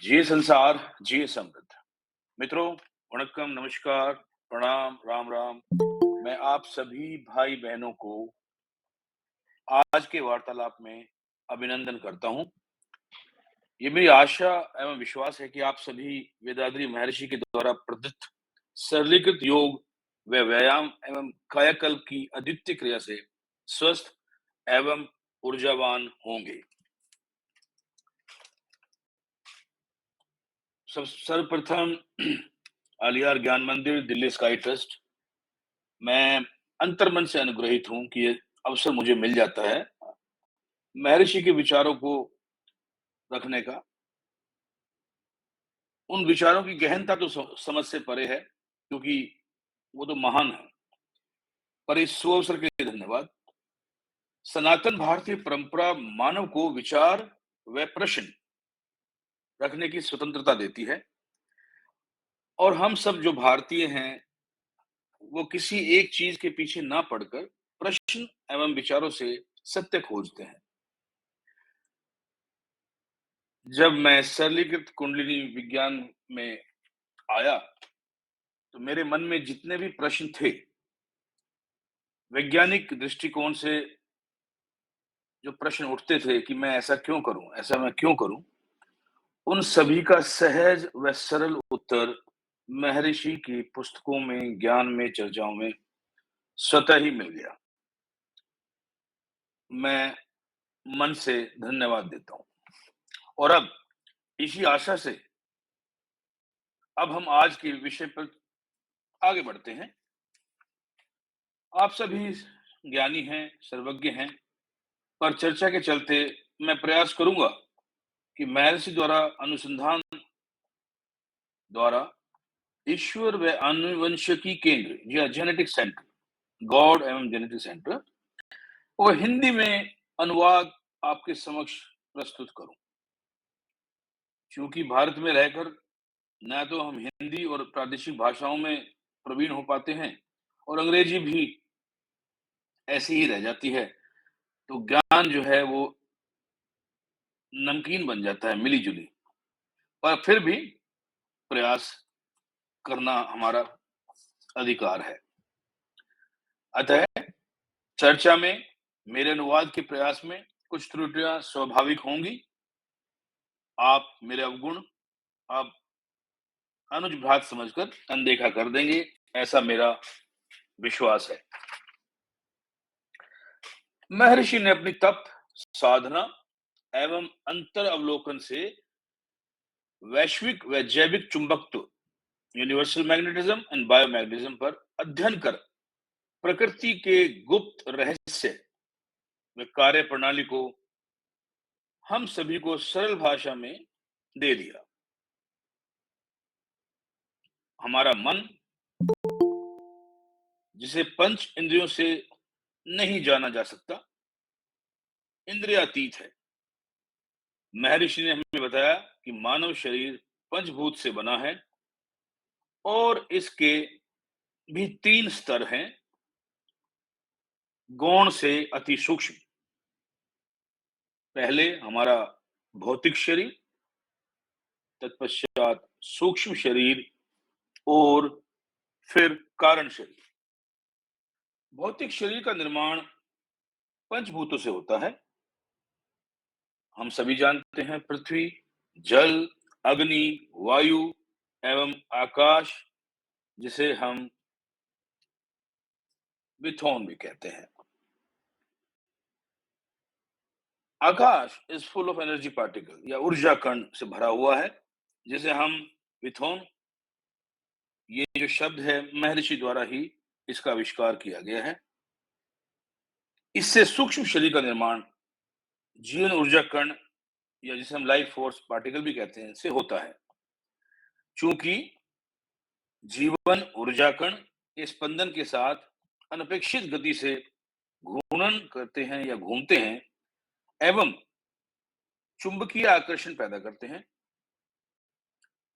जिये संसार, जिये समृद्ध। मित्रों, वणक्कम, नमस्कार, प्रणाम, राम राम। मैं आप सभी भाई-बहनों को आज के वार्तालाप में अभिनंदन करता हूँ। ये मेरी आशा एवं विश्वास है कि आप सभी वेदाद्रि महर्षि के द्वारा प्रदत्त सरलीकृत योग व व्यायाम एवं कायाकल्प की अद्वितीय क्रिया से स्वस्थ एवं ऊर्जावान होंगे। सर्वप्रथम आलियार ज्ञान मंदिर, दिल्ली स्काई ट्रस्ट, मैं अंतर्मन से अनुग्रहित हूँ कि ये अवसर मुझे मिल जाता है महर्षि के विचारों को रखने का। उन विचारों की गहनता तो समझ से परे है, क्योंकि वो तो महान है। पर इस सुअवसर के लिए धन्यवाद। सनातन भारतीय परंपरा मानव को विचार व प्रश्न रखने की स्वतंत्रता देती है, और हम सब जो भारतीय हैं, वो किसी एक चीज के पीछे ना पड़कर प्रश्न एवं विचारों से सत्य खोजते हैं। जब मैं सरलीकृत कुंडलिनी विज्ञान में आया, तो मेरे मन में जितने भी प्रश्न थे, वैज्ञानिक दृष्टिकोण से जो प्रश्न उठते थे कि मैं ऐसा क्यों करूं, ऐसा मैं क्यों करूं, उन सभी का सहज व सरल उत्तर महर्षि की पुस्तकों में, ज्ञान में, चर्चाओं में स्वतः ही मिल गया। मैं मन से धन्यवाद देता हूं। और अब इसी आशा से अब हम आज के विषय पर आगे बढ़ते हैं। आप सभी ज्ञानी हैं, सर्वज्ञ हैं, पर चर्चा के चलते मैं प्रयास करूंगा कि महर्षि द्वारा अनुसंधान द्वारा ईश्वर व आनुवंशिकी केंद्र या जेनेटिक सेंटर, गॉड एवं जेनेटिक सेंटर, वो हिंदी में अनुवाद आपके समक्ष प्रस्तुत करूं। क्योंकि भारत में रहकर न तो हम हिंदी और प्रादेशिक भाषाओं में प्रवीण हो पाते हैं, और अंग्रेजी भी ऐसी ही रह जाती है, तो ज्ञान जो है वो नमकीन बन जाता है, मिली जुली। पर फिर भी प्रयास करना हमारा अधिकार है। अतः चर्चा में मेरे अनुवाद के प्रयास में कुछ त्रुटियां स्वाभाविक होंगी। आप मेरे अवगुण आप अनुज भ्रात समझकर अनदेखा कर देंगे, ऐसा मेरा विश्वास है। महर्षि ने अपनी तप, साधना एवं अंतर अवलोकन से वैश्विक व जैविक चुंबकत्व, यूनिवर्सल मैग्नेटिज्म एंड बायोमैग्नेटिज्म पर अध्ययन कर प्रकृति के गुप्त रहस्य व कार्य प्रणाली को हम सभी को सरल भाषा में दे दिया। हमारा मन, जिसे पंच इंद्रियों से नहीं जाना जा सकता, इंद्रियातीत है। महर्षि ने हमें बताया कि मानव शरीर पंचभूत से बना है, और इसके भी तीन स्तर हैं, गौण से अति सूक्ष्म। पहले हमारा भौतिक शरीर, तत्पश्चात सूक्ष्म शरीर, और फिर कारण शरीर। भौतिक शरीर का निर्माण पंचभूतों से होता है। हम सभी जानते हैं, पृथ्वी, जल, अग्नि, वायु एवं आकाश, जिसे हम विथोन भी कहते हैं। Akash is full of energy particle या ऊर्जा कण से भरा हुआ है, जिसे हम विथोन, ये जो शब्द है महर्षि द्वारा ही इसका आविष्कार किया गया है। इससे सूक्ष्म शरीर का निर्माण जीवन ऊर्जा कण, या जिसे हम लाइफ फोर्स पार्टिकल भी कहते हैं, से होता है। चूंकि जीवन ऊर्जा कण के स्पंदन के साथ अनपेक्षित गति से घूर्णन करते हैं या घूमते हैं, एवं चुंबकीय आकर्षण पैदा करते हैं।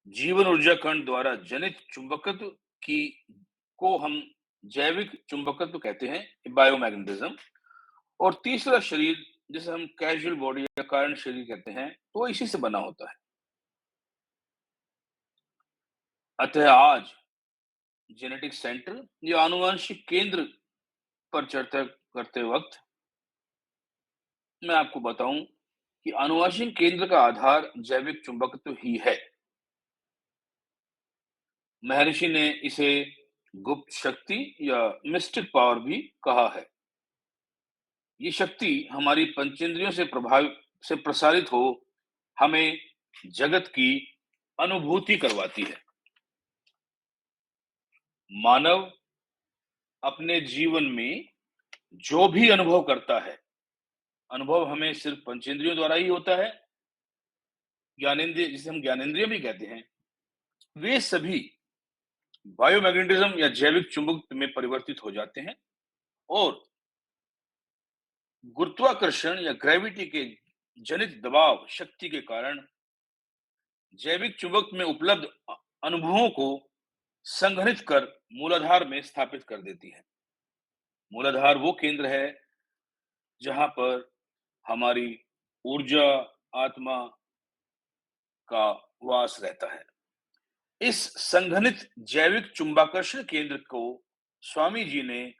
जीवन ऊर्जा कण द्वारा जनित चुंबकत्व की को हम जैविक चुंबकत्व कहते हैं, बायोमैग्नेटिज्म। और तीसरा शरीर, जिसे हम कैजुअल बॉडी या कारण शरीर कहते हैं, तो इसी से बना होता है। अतः आज जेनेटिक सेंटर या आनुवंशिक केंद्र पर चर्चा करते वक्त मैं आपको बताऊं कि आनुवंशिक केंद्र का आधार जैविक चुंबकत्व ही है। महर्षि ने इसे गुप्त शक्ति या मिस्टिक पावर भी कहा है। ये शक्ति हमारी पंचेंद्रियों से प्रभावित से प्रसारित हो हमें जगत की अनुभूति करवाती है। मानव अपने जीवन में जो भी अनुभव करता है, अनुभव हमें सिर्फ पंचेंद्रियों द्वारा ही होता है। ज्ञानेंद्रिय, जिसे हम ज्ञानेंद्रिय भी कहते हैं, वे सभी बायोमैग्नेटिज्म या जैविक चुंबकत्व में परिवर्तित हो जाते हैं और गुरुत्वाकर्षण या ग्रेविटी के जनित दबाव शक्ति के कारण जैविक चुंबकत्व में उपलब्ध अनुभवों को संघनित कर मूलाधार में स्थापित कर देती है। मूलाधार वो केंद्र है जहां पर हमारी ऊर्जा, आत्मा का वास रहता है। इस संघनित जैविक चुंबकाकर्षण केंद्र को स्वामी जी ने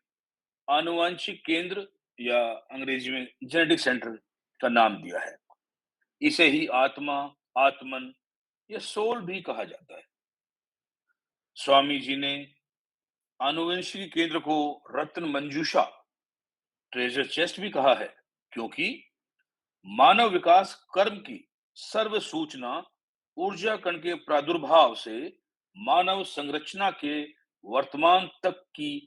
आनुवंशिक केंद्र या अंग्रेजी में जेनेटिक सेंटर का नाम दिया है। इसे ही आत्मा, आत्मन या सोल भी कहा जाता है। स्वामी जी ने आनुवंशिक केंद्र को रत्न मंजूषा, ट्रेजर चेस्ट भी कहा है, क्योंकि मानव विकास कर्म की सर्व सूचना ऊर्जा कण के प्रादुर्भाव से मानव संरचना के वर्तमान तक की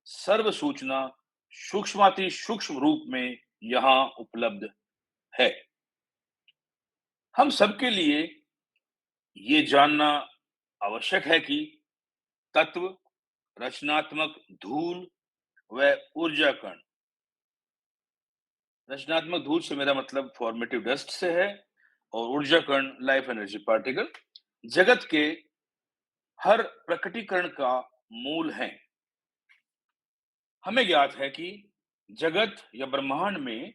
सर्व सूचना सूक्ष्माति सूक्ष्म रूप में यहाँ उपलब्ध है। हम सबके लिए ये जानना आवश्यक है कि तत्व, रचनात्मक धूल व ऊर्जा कण, रचनात्मक धूल से मेरा मतलब फॉर्मेटिव डस्ट से है और ऊर्जा कण लाइफ एनर्जी पार्टिकल जगत के हर प्रकटीकरण का मूल है। हमें ज्ञात है कि जगत या ब्रह्मांड में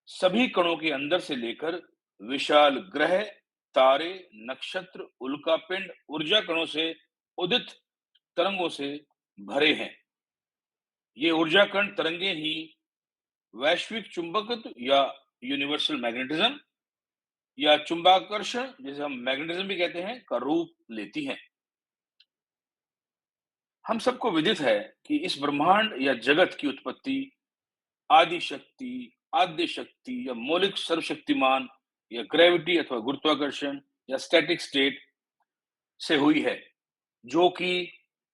सभी कणों के अंदर से लेकर विशाल ग्रह, तारे, नक्षत्र, उल्कापिंड ऊर्जा कणों से उदित तरंगों से भरे हैं। ये ऊर्जा कण तरंगे ही वैश्विक चुंबकत्व या यूनिवर्सल मैग्नेटिज्म या चुंबकाकर्षण, जिसे हम मैग्नेटिज्म भी कहते हैं, का रूप लेती हैं। हम सबको विदित है कि इस ब्रह्मांड या जगत की उत्पत्ति आदि शक्ति, आद्य शक्ति या मौलिक सर्वशक्तिमान या ग्रेविटी अथवा गुरुत्वाकर्षण या स्टैटिक स्टेट से हुई है, जो कि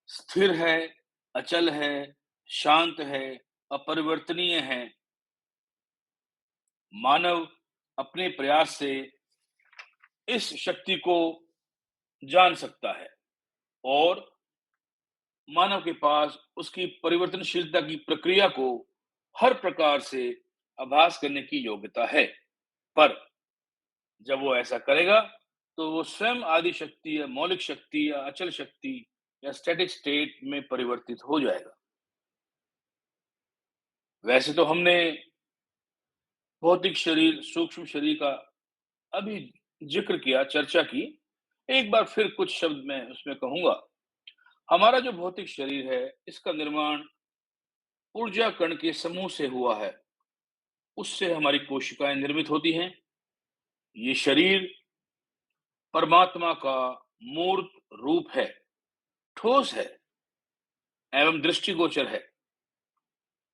स्थिर है, अचल है, शांत है, अपरिवर्तनीय है। मानव अपने प्रयास से इस शक्ति को जान सकता है और मानव के पास उसकी परिवर्तनशीलता की प्रक्रिया को हर प्रकार से आभास करने की योग्यता है। पर जब वो ऐसा करेगा तो वो स्वयं आदि शक्ति या मौलिक शक्ति या अचल शक्ति या स्टैटिक स्टेट में परिवर्तित हो जाएगा। वैसे तो हमने भौतिक शरीर, सूक्ष्म शरीर का अभी जिक्र किया, चर्चा की। एक बार फिर कुछ शब्द मैं उसमें कहूंगा। हमारा जो भौतिक शरीर है, इसका निर्माण ऊर्जा कण के समूह से हुआ है। उससे हमारी कोशिकाएं निर्मित होती हैं। ये शरीर परमात्मा का मूर्त रूप है, ठोस है एवं दृष्टिगोचर है।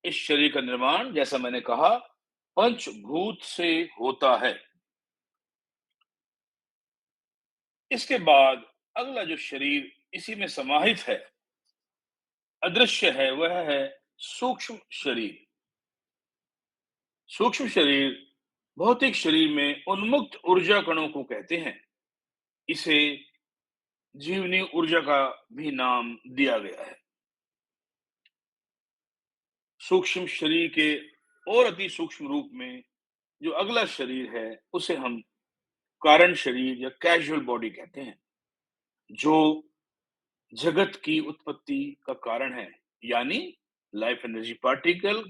इस शरीर का निर्माण, जैसा मैंने कहा, पंचभूत से होता है। इसके बाद अगला जो शरीर इसी में समाहित है, अदृश्य है, वह है सूक्ष्म शरीर। सूक्ष्म शरीर भौतिक शरीर में उन्मुक्त ऊर्जा कणों को कहते हैं। इसे जीवनी ऊर्जा का भी नाम दिया गया है। सूक्ष्म शरीर के और अति सूक्ष्म रूप में जो अगला शरीर है, उसे हम कारण शरीर या कैजुअल बॉडी कहते हैं, जो जगत की उत्पत्ति का कारण है। यानी लाइफ एनर्जी पार्टिकल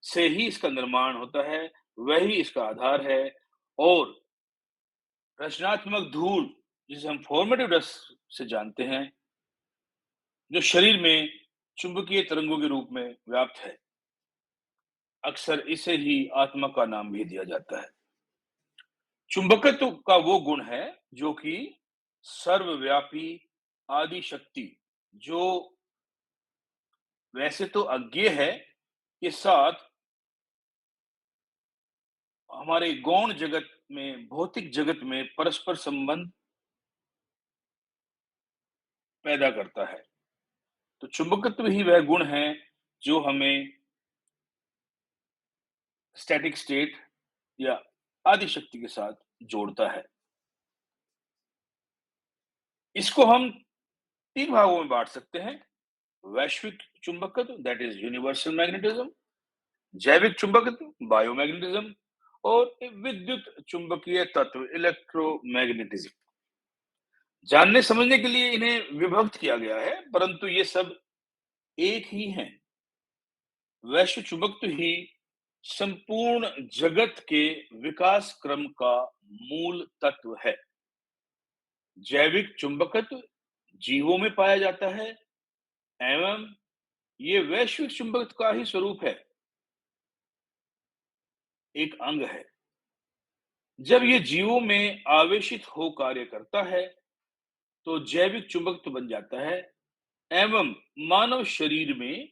से ही इसका निर्माण होता है, वही इसका आधार है। और रचनात्मक धूल, जिसे हम फॉर्मेटिव डस्ट से जानते हैं, जो शरीर में चुंबकीय तरंगों के रूप में व्याप्त है। अक्सर इसे ही आत्मा का नाम भी दिया जाता है। चुंबकत्व का वो गुण है जो कि सर्वव्यापी आदि शक्ति, जो वैसे तो अज्ञेय है, के साथ हमारे गौण जगत में, भौतिक जगत में परस्पर संबंध पैदा करता है। तो चुंबकत्व ही वह गुण है जो हमें स्टैटिक स्टेट या आदि शक्ति के साथ जोड़ता है। इसको हम 3 भागों में बाँट सकते हैं। वैश्विक चुंबकत्व दैट इज़ यूनिवर्सल मैग्नेटिज्म, जैविक चुंबकत्व बायोमैग्नेटिज्म और विद्युत चुंबकीय तत्व इलेक्ट्रोमैग्नेटिज्म। जानने समझने के लिए इन्हें विभक्त किया गया है, परंतु ये सब एक ही हैं। वैश्विक चुंबकत्व ही संपूर्ण जगत के विकास क्रम का मूल तत्व है। जैविक चुंबकत्व जीवों में पाया जाता है एवं ये वैश्विक चुंबकत्व का ही स्वरूप है, एक अंग है। जब ये जीवों में आवेशित हो कार्य करता है, तो जैविक चुंबकत्व बन जाता है एवं मानव शरीर में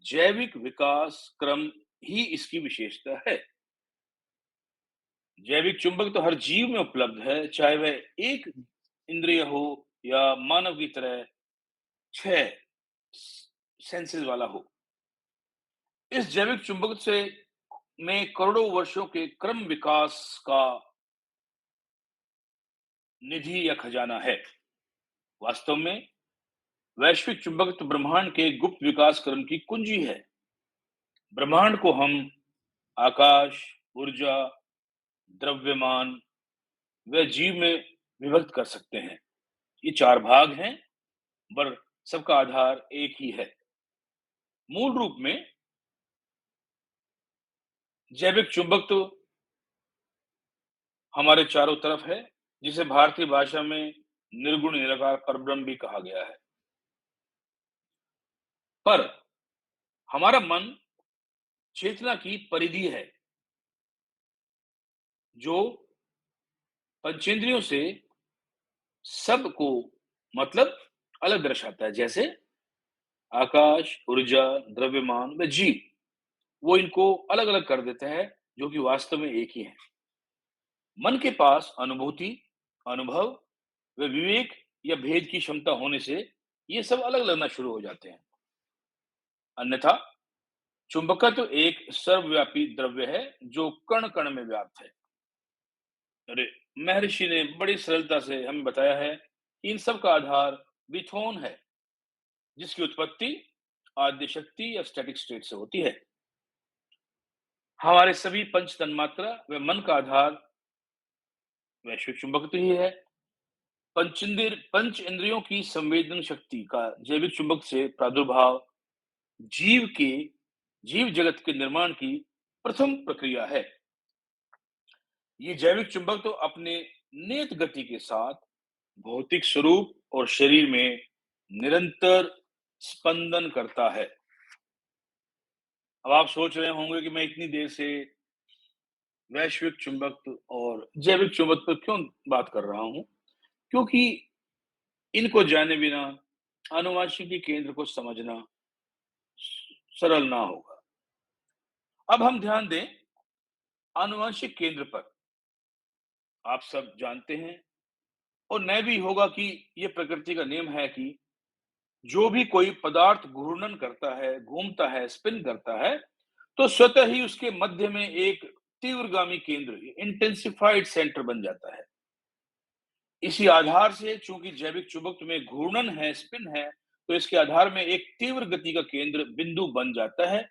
जैविक विकास क्रम ही इसकी विशेषता है। जैविक चुंबक तो हर जीव में उपलब्ध है, चाहे वह एक इंद्रिय हो या मानव की तरह 6 सेंसेस वाला हो। इस जैविक चुंबक से में करोड़ों वर्षों के क्रम विकास का निधि या खजाना है। वास्तव में वैश्विक चुंबकत्व तो ब्रह्मांड के गुप्त विकास क्रम की कुंजी है। ब्रह्मांड को हम आकाश, ऊर्जा, द्रव्यमान व जीव में विभक्त कर सकते हैं। ये 4 भाग हैं, पर सबका आधार एक ही है। मूल रूप में जैविक चुंबक तो हमारे चारों तरफ है, जिसे भारतीय भाषा में निर्गुण निराकार परब्रह्म भी कहा गया है। पर हमारा मन चेतना की परिधि है, जो पंचेंद्रियों से सबको मतलब अलग दर्शाता है। जैसे आकाश, ऊर्जा, द्रव्यमान व जीव, वो इनको अलग-अलग कर देता है, जो कि वास्तव में एक ही है। मन के पास अनुभूति, अनुभव व विवेक या भेद की क्षमता होने से ये सब अलग लगना शुरू हो जाते हैं। अन्यथा चुंबकत्व एक सर्वव्यापी द्रव्य है जो कण कण में व्याप्त है। अरे, महर्षि ने बड़ी सरलता से हमें बताया है कि इन सब का आधार विथोन है, जिसकी उत्पत्ति आद्य शक्ति या स्टैटिक स्टेट से होती है। हमारे सभी पंच तन्मात्रा व मन का आधार वैश्विक चुंबकत्व ही है। पंच इंद्रियों की संवेदन शक्ति का जैविक चुंबक से प्रादुर्भाव जीव के जीव जगत के निर्माण की प्रथम प्रक्रिया है। ये जैविक चुंबक तो अपने नियत गति के साथ भौतिक स्वरूप और शरीर में निरंतर स्पंदन करता है। अब आप सोच रहे होंगे कि मैं इतनी देर से वैश्विक चुंबकत्व और जैविक चुंबकत्व पर क्यों बात कर रहा हूं, क्योंकि इनको जाने बिना आनुवंशिकी केंद्र को समझना सरल ना होगा। अब हम ध्यान दें आनुवंशिक केंद्र पर। आप सब जानते हैं और नए भी होगा कि यह प्रकृति का नियम है कि जो भी कोई पदार्थ घूर्णन करता है, घूमता है, स्पिन करता है, तो स्वतः ही उसके मध्य में एक तीव्रगामी केंद्र, इंटेंसिफाइड सेंटर बन जाता है। इसी आधार से चूंकि जैविक चुंबकत्व में घूर्णन है, स्पिन है, तो इसके आधार में एक तीव्र गति का केंद्र बिंदु बन जाता है।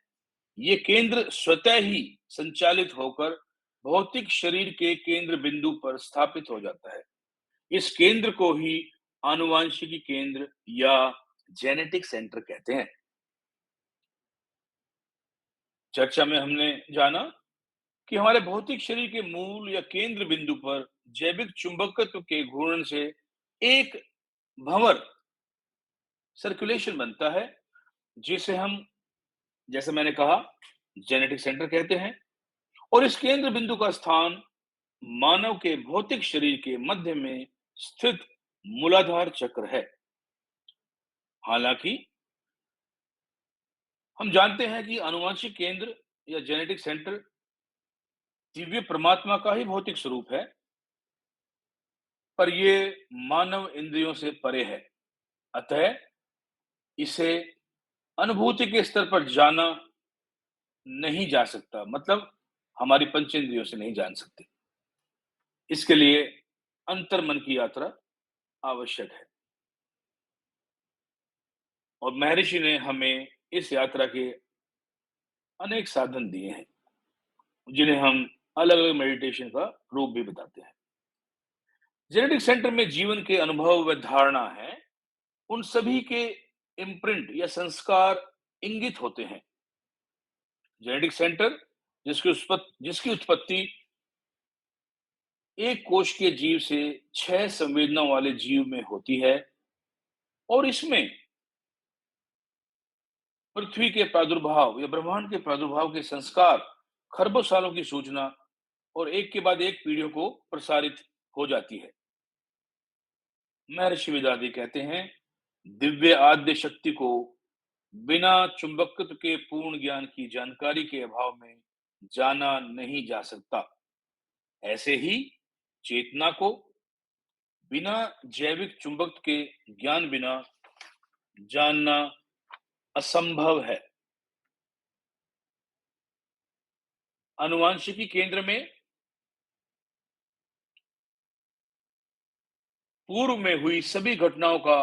ये केंद्र स्वतः ही संचालित होकर भौतिक शरीर के केंद्र बिंदु पर स्थापित हो जाता है। इस केंद्र को ही आनुवंशिकी केंद्र या जेनेटिक सेंटर कहते हैं। चर्चा में हमने जाना कि हमारे भौतिक शरीर के मूल या केंद्र बिंदु पर जैविक चुंबकत्व के घूर्णन से एक भंवर सर्कुलेशन बनता है, जिसे हम, जैसे मैंने कहा, जेनेटिक सेंटर कहते हैं। और इस केंद्र बिंदु का स्थान मानव के भौतिक शरीर के मध्य में स्थित मूलाधार चक्र है। हालांकि हम जानते हैं कि आनुवंशिक केंद्र या जेनेटिक सेंटर दिव्य परमात्मा का ही भौतिक स्वरूप है, पर ये मानव इंद्रियों से परे है। अतः इसे अनुभूति के स्तर पर जाना नहीं जा सकता, मतलब हमारी पंचेंद्रियों से नहीं जान सकते। इसके लिए अंतर्मन की यात्रा आवश्यक है, और महर्षि ने हमें इस यात्रा के अनेक साधन दिए हैं, जिन्हें हम अलग अलग मेडिटेशन का रूप भी बताते हैं। जेनेटिक सेंटर में जीवन के अनुभव व धारणा है, उन सभी के इम्प्रिंट या संस्कार इंगित होते हैं। जेनेटिक सेंटर जिसकी उत्पत्ति एक कोश के जीव से 6 संवेदनाओं वाले जीव में होती है, और इसमें पृथ्वी के प्रादुर्भाव या ब्रह्मांड के प्रादुर्भाव के संस्कार, खरबों सालों की सूचना और एक के बाद एक पीढ़ियों को प्रसारित हो जाती है। महर्षि वेदांति कहते हैं, दिव्य आद्य शक्ति को बिना चुंबकत्व के पूर्ण ज्ञान की जानकारी के अभाव में जाना नहीं जा सकता। ऐसे ही चेतना को बिना जैविक चुंबक के ज्ञान बिना जानना असंभव है। आनुवांशिकी केंद्र में पूर्व में हुई सभी घटनाओं का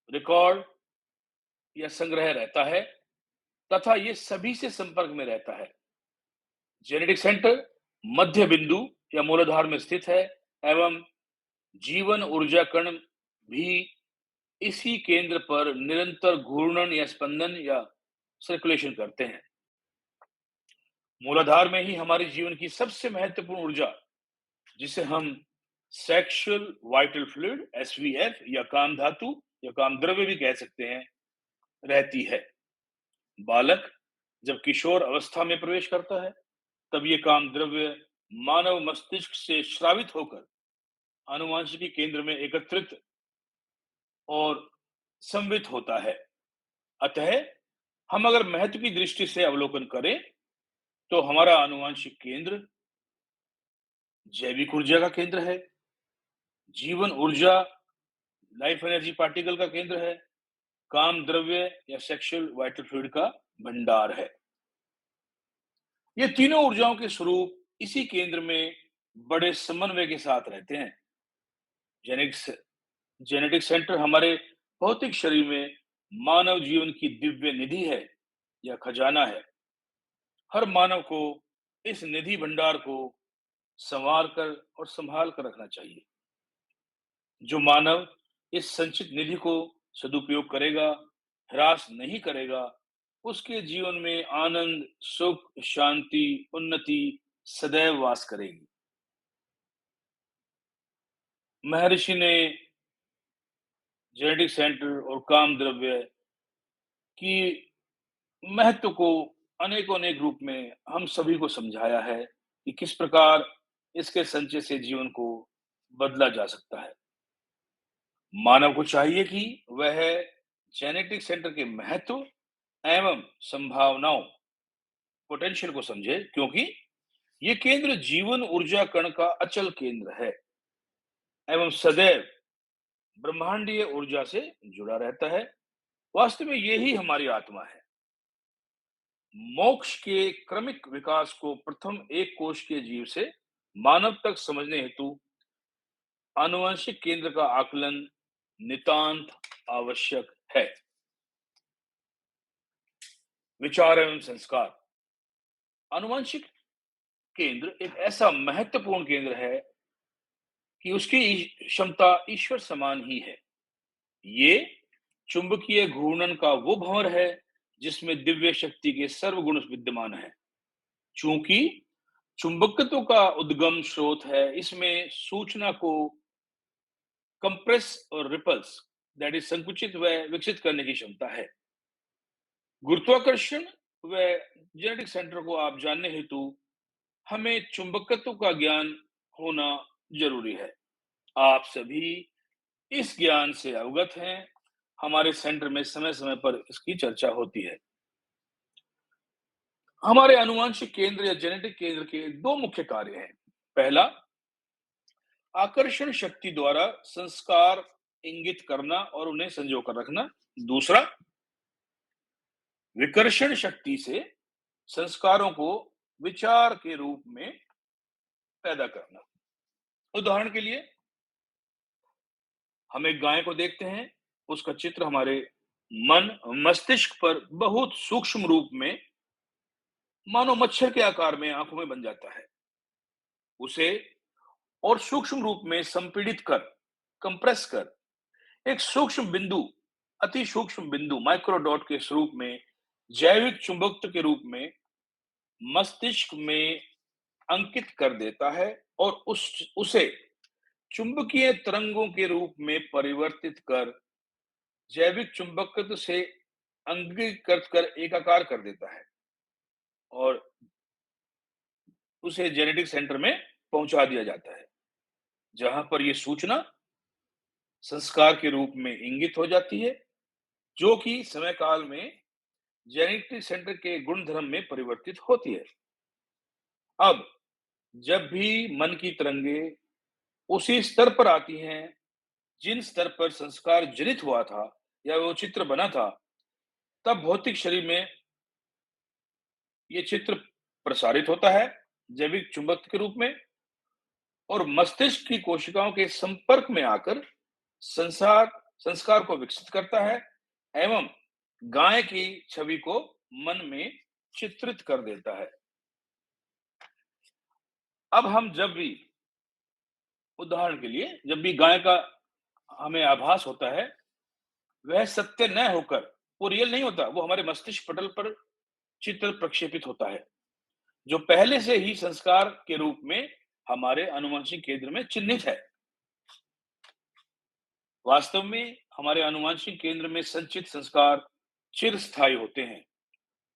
रिकॉर्ड या संग्रह रहता है, तथा ये सभी से संपर्क में रहता है। जेनेटिक सेंटर मध्य बिंदु या मूलाधार में स्थित है, एवं जीवन ऊर्जा कण भी इसी केंद्र पर निरंतर घूर्णन या स्पंदन या सर्कुलेशन करते हैं। मूलाधार में ही हमारे जीवन की सबसे महत्वपूर्ण ऊर्जा, जिसे हम सेक्सुअल वाइटल फ्लूइड एसवीएफ या काम धातु या काम द्रव्य भी कह सकते हैं, रहती है। बालक जब किशोर अवस्था में प्रवेश करता है, तब ये काम द्रव्य मानव मस्तिष्क से स्रावित होकर आनुवांशिकी केंद्र में एकत्रित और संवित होता है। अतः हम अगर महत्व की दृष्टि से अवलोकन करें, तो हमारा आनुवांशिक केंद्र जैविक ऊर्जा का केंद्र है, जीवन ऊर्जा लाइफ एनर्जी पार्टिकल का केंद्र है, काम द्रव्य या सेक्सुअल वाइटल फ्लूइड का भंडार है। ये तीनों ऊर्जाओं के स्वरूप इसी केंद्र में बड़े समन्वय के साथ रहते हैं। जेनेटिक्स जेनेटिक सेंटर हमारे भौतिक शरीर में मानव जीवन की दिव्य निधि है या खजाना है। हर मानव को इस निधि भंडार को संवार कर और संभाल कर रखना चाहिए। जो मानव इस संचित निधि को सदुपयोग करेगा, ह्रास नहीं करेगा, उसके जीवन में आनंद, सुख, शांति, उन्नति सदैव वास करेगी। महर्षि ने जेनेटिक सेंटर और काम द्रव्य की महत्व को अनेकों अनेक रूप में हम सभी को समझाया है कि किस प्रकार इसके संचय से जीवन को बदला जा सकता है। मानव को चाहिए कि वह जेनेटिक सेंटर के महत्व एवं संभावनाओं, पोटेंशियल को समझे, क्योंकि ये केंद्र जीवन ऊर्जा कण का अचल केंद्र है एवं सदैव ब्रह्मांडीय ऊर्जा से जुड़ा रहता है। वास्तव में यही हमारी आत्मा है। मोक्ष के क्रमिक विकास को प्रथम एक कोश के जीव से मानव तक समझने हेतु आनुवंशिक केंद्र का आकलन नितांत आवश्यक है। विचार एवं संस्कार। आनुवंशिक केंद्र एक ऐसा महत्वपूर्ण केंद्र है कि उसकी क्षमता ईश्वर समान ही है। ये चुंबकीय घूर्णन का वो भंवर है जिसमें दिव्य शक्ति के सर्वगुण विद्यमान है। चूंकि चुंबकत्व का उद्गम स्रोत है, इसमें सूचना को कंप्रेस और रिपल्स, दैट इज संकुचित व विकसित करने की क्षमता है। गुरुत्वाकर्षण व जेनेटिक सेंटर को आप जानने हेतु हमें चुंबकत्व का ज्ञान होना जरूरी है। आप सभी इस ज्ञान से अवगत हैं। हमारे सेंटर में समय समय पर इसकी चर्चा होती है। हमारे आनुवंशिक केंद्र या जेनेटिक केंद्र के दो मुख्य कार्य हैं। पहला, आकर्षण शक्ति द्वारा संस्कार इंगित करना और उन्हें संजो कर रखना। दूसरा, विकर्षण शक्ति से संस्कारों को विचार के रूप में पैदा करना। उदाहरण के लिए हम एक गाय को देखते हैं, उसका चित्र हमारे मन मस्तिष्क पर बहुत सूक्ष्म रूप में मानो मच्छर के आकार में आंखों में बन जाता है। उसे और सूक्ष्म रूप में संपीड़ित कर, कंप्रेस कर एक सूक्ष्म बिंदु, अति सूक्ष्म बिंदु माइक्रोडॉट के स्वरूप में जैविक चुंबकत्व के रूप में मस्तिष्क में अंकित कर देता है और उसे चुंबकीय तरंगों के रूप में परिवर्तित कर जैविक चुंबकत्व से अंगीकृत कर एकाकार कर देता है और उसे जेनेटिक सेंटर में पहुंचा दिया जाता है, जहां पर यह सूचना संस्कार के रूप में इंगित हो जाती है, जो कि समय काल में जेनेटिक सेंटर के गुणधर्म में परिवर्तित होती है। अब जब भी मन की तरंगे उसी स्तर पर आती हैं जिन स्तर पर संस्कार जनित हुआ था या वो चित्र बना था, तब भौतिक शरीर में ये चित्र प्रसारित होता है जैविक चुंबक के रूप में और मस्तिष्क की कोशिकाओं के संपर्क में आकर संसार संस्कार को विकसित करता है एवं गाय की छवि को मन में चित्रित कर देता है। अब हम जब भी, उदाहरण के लिए, जब भी गाय का हमें आभास होता है, वह सत्य न होकर, वो रियल नहीं होता, वो हमारे मस्तिष्क पटल पर चित्र प्रक्षेपित होता है, जो पहले से ही संस्कार के रूप में हमारे आनुवंशिक केंद्र में चिन्हित है। वास्तव में हमारे आनुवंशिक केंद्र में संचित संस्कार चिरस्थायी होते हैं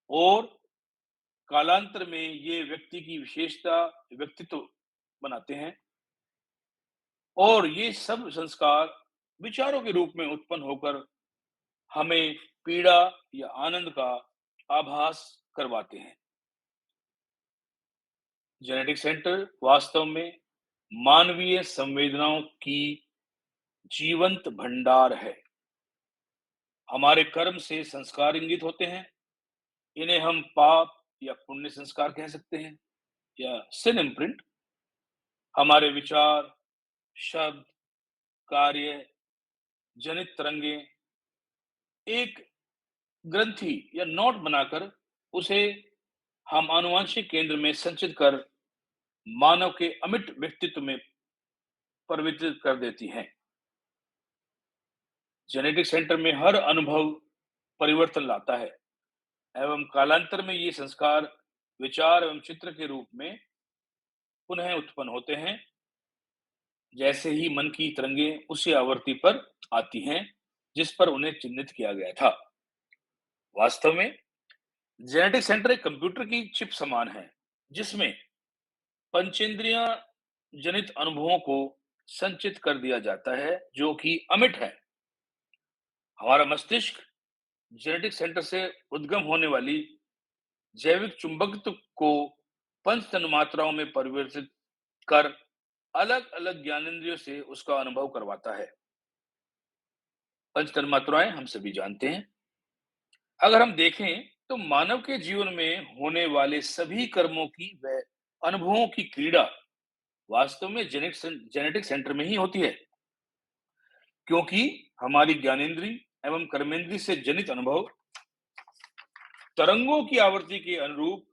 और कालांतर में ये व्यक्ति की विशेषता, व्यक्तित्व बनाते हैं और ये सब संस्कार विचारों के रूप में उत्पन्न होकर हमें पीड़ा या आनंद का आभास करवाते हैं। जेनेटिक सेंटर वास्तव में मानवीय संवेदनाओं की जीवंत भंडार है। हमारे कर्म से संस्कार इंगित होते हैं। इन्हें हम पाप या पुण्य संस्कार कह सकते हैं या सिन इम्प्रिंट। हमारे विचार, शब्द, कार्य, जनित तरंगे एक ग्रंथि या नोट बनाकर उसे हम आनुवंशिक केंद्र में संचित कर मानव के अमिट व्यक्तित्व में परिवर्तित कर देती हैं। जेनेटिक सेंटर में हर अनुभव परिवर्तन लाता है एवं कालांतर में ये संस्कार विचार एवं चित्र के रूप में पुनः उत्पन्न होते हैं, जैसे ही मन की तरंगे उसी आवर्ती पर आती हैं जिस पर उन्हें चिन्हित किया गया था। वास्तव में जेनेटिक सेंटर एक कंप्यूटर की चिप समान है, जिसमें पंचेंद्रिय जनित अनुभवों को संचित कर दिया जाता है, जो कि अमिट है। हमारा मस्तिष्क जेनेटिक सेंटर से उद्गम होने वाली जैविक चुंबकत्व को पंच तन्मात्राओं में परिवर्तित कर अलग अलग ज्ञानेंद्रियों से उसका अनुभव करवाता है। पंच तन्मात्राएं हम सभी जानते हैं। अगर हम देखें तो मानव के जीवन में होने वाले सभी कर्मों की व अनुभवों की क्रीड़ा वास्तव में जेनेटिक सेंटर में ही होती है, क्योंकि हमारी ज्ञानेंद्री एवं कर्मेंद्री से जनित अनुभव तरंगों की आवृत्ति के अनुरूप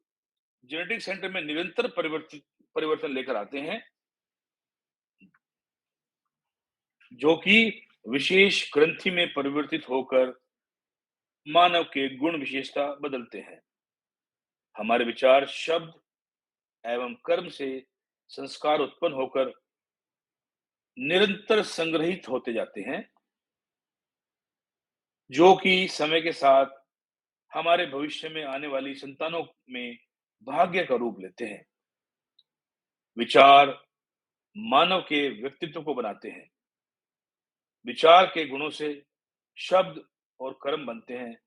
जेनेटिक सेंटर में निरंतर परिवर्तन लेकर आते हैं, जो कि विशेष ग्रंथि में परिवर्तित होकर मानव के गुण विशेषता बदलते हैं। हमारे विचार, शब्द एवं कर्म से संस्कार उत्पन्न होकर निरंतर संग्रहित होते जाते हैं, जो कि समय के साथ हमारे भविष्य में आने वाली संतानों में भाग्य का रूप लेते हैं। विचार मानव के व्यक्तित्व को बनाते हैं। विचार के गुणों से शब्द और कर्म बनते हैं,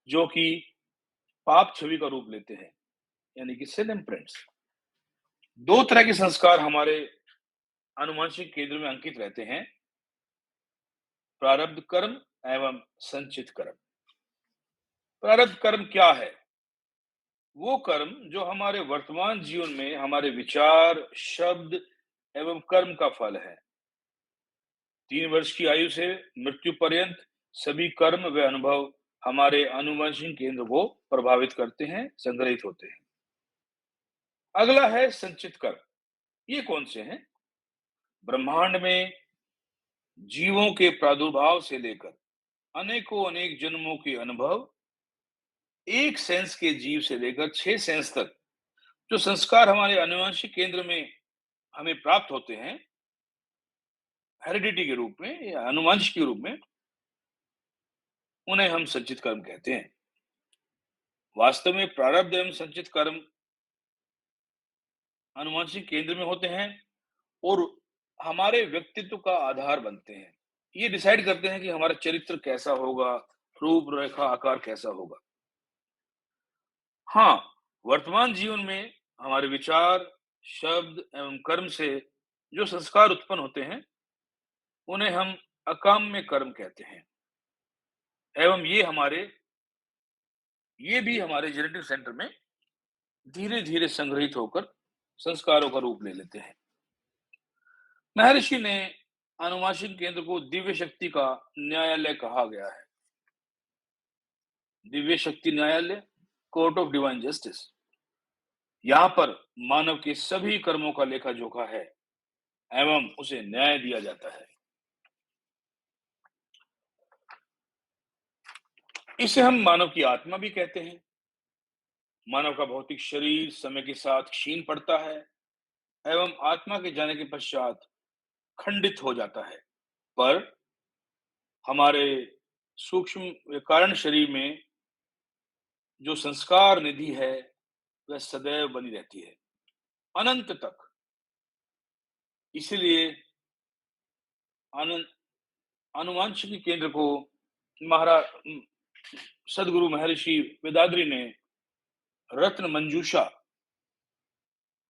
जो कि पाप छवि का रूप लेते हैं, यानी कि सिन इम्प्रिंट्स। दो तरह के संस्कार हमारे आनुवंशिक केंद्र में अंकित रहते हैं: प्रारब्ध कर्म एवं संचित कर्म। प्रारब्ध कर्म क्या है? वो कर्म जो हमारे वर्तमान जीवन में हमारे विचार, शब्द एवं कर्म का फल है। 3 वर्ष की आयु से मृत्यु पर्यंत सभी कर्म व अनुभव हमारे आनुवंशिक केंद्र को प्रभावित करते हैं, संग्रहित होते हैं। अगला है संचित कर्म। ये कौन से हैं? ब्रह्मांड में जीवों के प्रादुर्भाव से लेकर अनेकों अनेक जन्मों के अनुभव, एक सेंस के जीव से लेकर 6 सेंस तक जो संस्कार हमारे आनुवंशिक केंद्र में हमें प्राप्त होते हैं, हेरिडिटी के रूप में या आनुवंशिक के रूप में, उन्हें हम संचित कर्म कहते हैं। वास्तव में प्रारब्ध एवं संचित कर्म आनुवंशिक केंद्र में होते हैं और हमारे व्यक्तित्व का आधार बनते हैं। ये डिसाइड करते हैं कि हमारा चरित्र कैसा होगा, रूप रेखा आकार कैसा होगा। हाँ, वर्तमान जीवन में हमारे विचार, शब्द एवं कर्म से जो संस्कार उत्पन्न होते हैं, उन्हें हम अकाम्य कर्म कहते हैं। एवं ये भी हमारे जेनेटिक सेंटर में धीरे धीरे संग्रहित होकर संस्कारों का रूप ले लेते हैं। महर्षि ने आनुवंशिक केंद्र को दिव्य शक्ति का न्यायालय कहा गया है। दिव्य शक्ति न्यायालय, कोर्ट ऑफ डिवाइन जस्टिस। यहाँ पर मानव के सभी कर्मों का लेखा जोखा है एवं उसे न्याय दिया जाता है। इसे हम मानव की आत्मा भी कहते हैं। मानव का भौतिक शरीर समय के साथ क्षीण पड़ता है एवं आत्मा के जाने के पश्चात खंडित हो जाता है, पर हमारे सूक्ष्म कारण शरीर में जो संस्कार निधि है, वह सदैव बनी रहती है, अनंत तक। इसलिए आनंद आनुवंशिक केंद्र को महाराज सदगुरु महर्षि वेदाद्रि ने रत्न मंजूषा,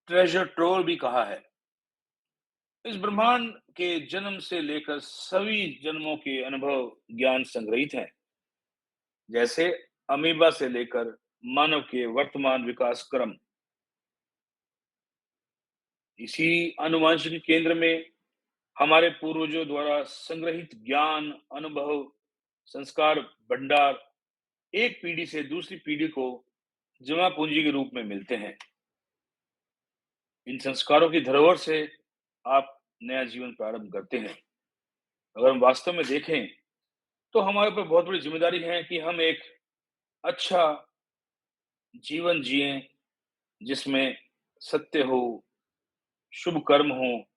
ट्रेजर ट्रोव भी कहा है। इस ब्रह्मांड के जन्म से लेकर सभी जन्मों के अनुभव ज्ञान संग्रहित हैं, जैसे अमीबा से लेकर मानव के वर्तमान विकास क्रम। इसी आनुवंशिक केंद्र में हमारे पूर्वजों द्वारा संग्रहित ज्ञान, अनुभव, संस्कार भंडार एक पीढ़ी से दूसरी पीढ़ी को जमा पूंजी के रूप में मिलते हैं। इन संस्कारों की धरोहर से आप नया जीवन प्रारंभ करते हैं। अगर हम वास्तव में देखें, तो हमारे ऊपर बहुत बड़ी जिम्मेदारी है कि हम एक अच्छा जीवन जिएं, जिसमें सत्य हो, शुभ कर्म हो,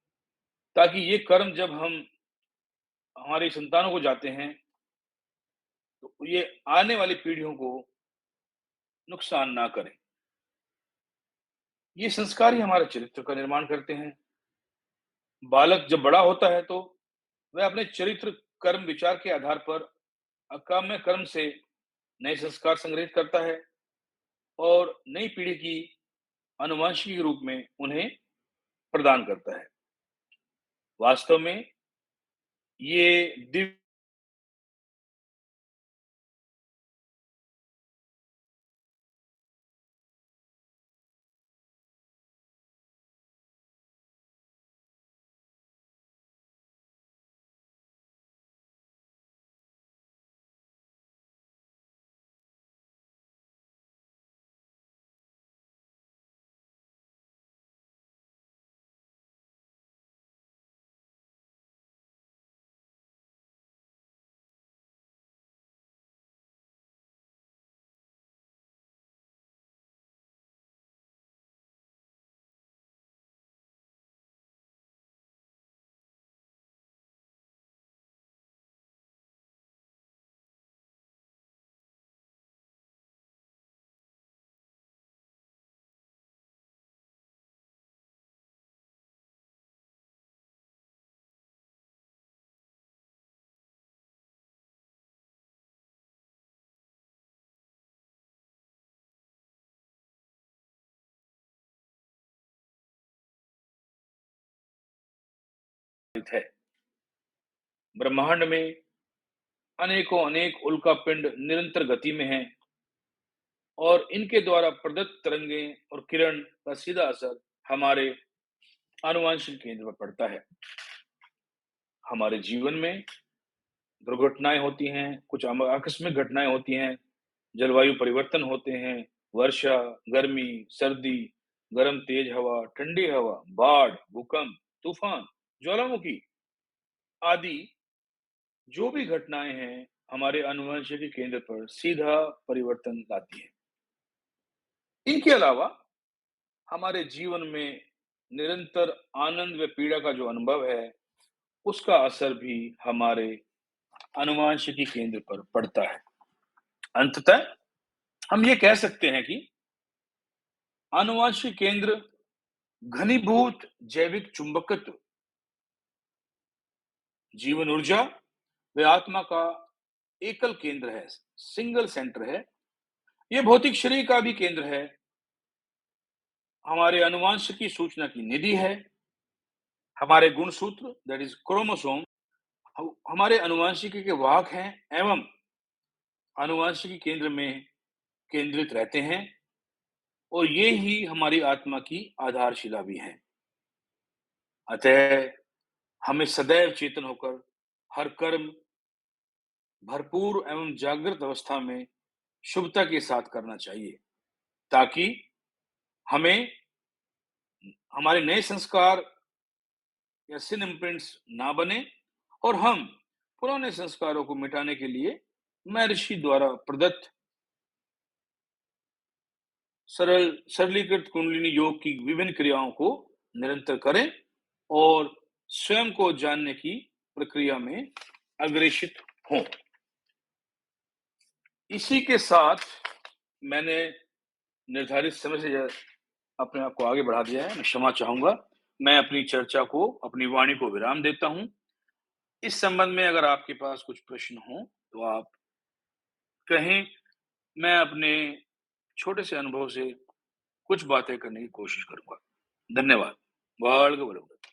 ताकि ये कर्म जब हम हमारी संतानों को जाते हैं, तो ये आने वाली पीढ़ियों को नुकसान ना करें। ये संस्कार ही हमारे चरित्र का निर्माण करते हैं। बालक जब बड़ा होता है, तो वह अपने चरित्र, कर्म, विचार के आधार पर अकाम्य कर्म से नए संस्कार संग्रहित करता है और नई पीढ़ी की आनुवंशिक के रूप में उन्हें प्रदान करता है। वास्तव में ये दिव्य है। ब्रह्मांड में अनेकों अनेक उल्कापिंड निरंतर गति में हैं और इनके द्वारा प्रदत्त तरंगें और किरण का सीधा असर हमारे आनुवंशिक केंद्र पर पड़ता है। हमारे जीवन में दुर्घटनाएं होती हैं, कुछ आकस्मिक घटनाएं होती हैं, जलवायु परिवर्तन होते हैं, वर्षा, गर्मी, सर्दी, गर्म तेज हवा, ठंडी हवा, बाढ़, भूकंप, तूफान, ज्वालामुखी आदि जो भी घटनाएं हैं, हमारे आनुवंशिक केंद्र पर सीधा परिवर्तन लाती हैं। इनके अलावा हमारे जीवन में निरंतर आनंद व पीड़ा का जो अनुभव है, उसका असर भी हमारे आनुवंशिकी केंद्र पर पड़ता है। अंततः हम ये कह सकते हैं कि आनुवंशिक केंद्र घनीभूत जैविक चुंबकत्व, जीवन ऊर्जा व आत्मा का एकल केंद्र है, सिंगल सेंटर है। ये भौतिक शरीर का भी केंद्र है, हमारे आनुवंशिकी सूचना की निधि है, हमारे गुणसूत्र दैट इज क्रोमोसोम हमारे आनुवंशिकी के वाहक हैं एवं आनुवंशिकी केंद्र में केंद्रित रहते हैं और ये ही हमारी आत्मा की आधारशिला भी हैं। अतः हमें सदैव चेतन होकर हर कर्म भरपूर एवं जागृत अवस्था में शुभता के साथ करना चाहिए ताकि हमें हमारे नए संस्कार या सिन इम्प्रिंट्स ना बने और हम पुराने संस्कारों को मिटाने के लिए महर्षि द्वारा प्रदत्त सरलीकृत कुंडलिनी योग की विभिन्न क्रियाओं को निरंतर करें और स्वयं को जानने की प्रक्रिया में अग्रेसित हों। इसी के साथ मैंने निर्धारित समय से अपने आप को आगे बढ़ा दिया है, मैं क्षमा चाहूंगा। मैं अपनी चर्चा को, अपनी वाणी को विराम देता हूं। इस संबंध में अगर आपके पास कुछ प्रश्न हो तो आप कहें, मैं अपने छोटे से अनुभव से कुछ बातें करने की कोशिश करूंगा। धन्यवाद। வாழ்க வளமுடன்।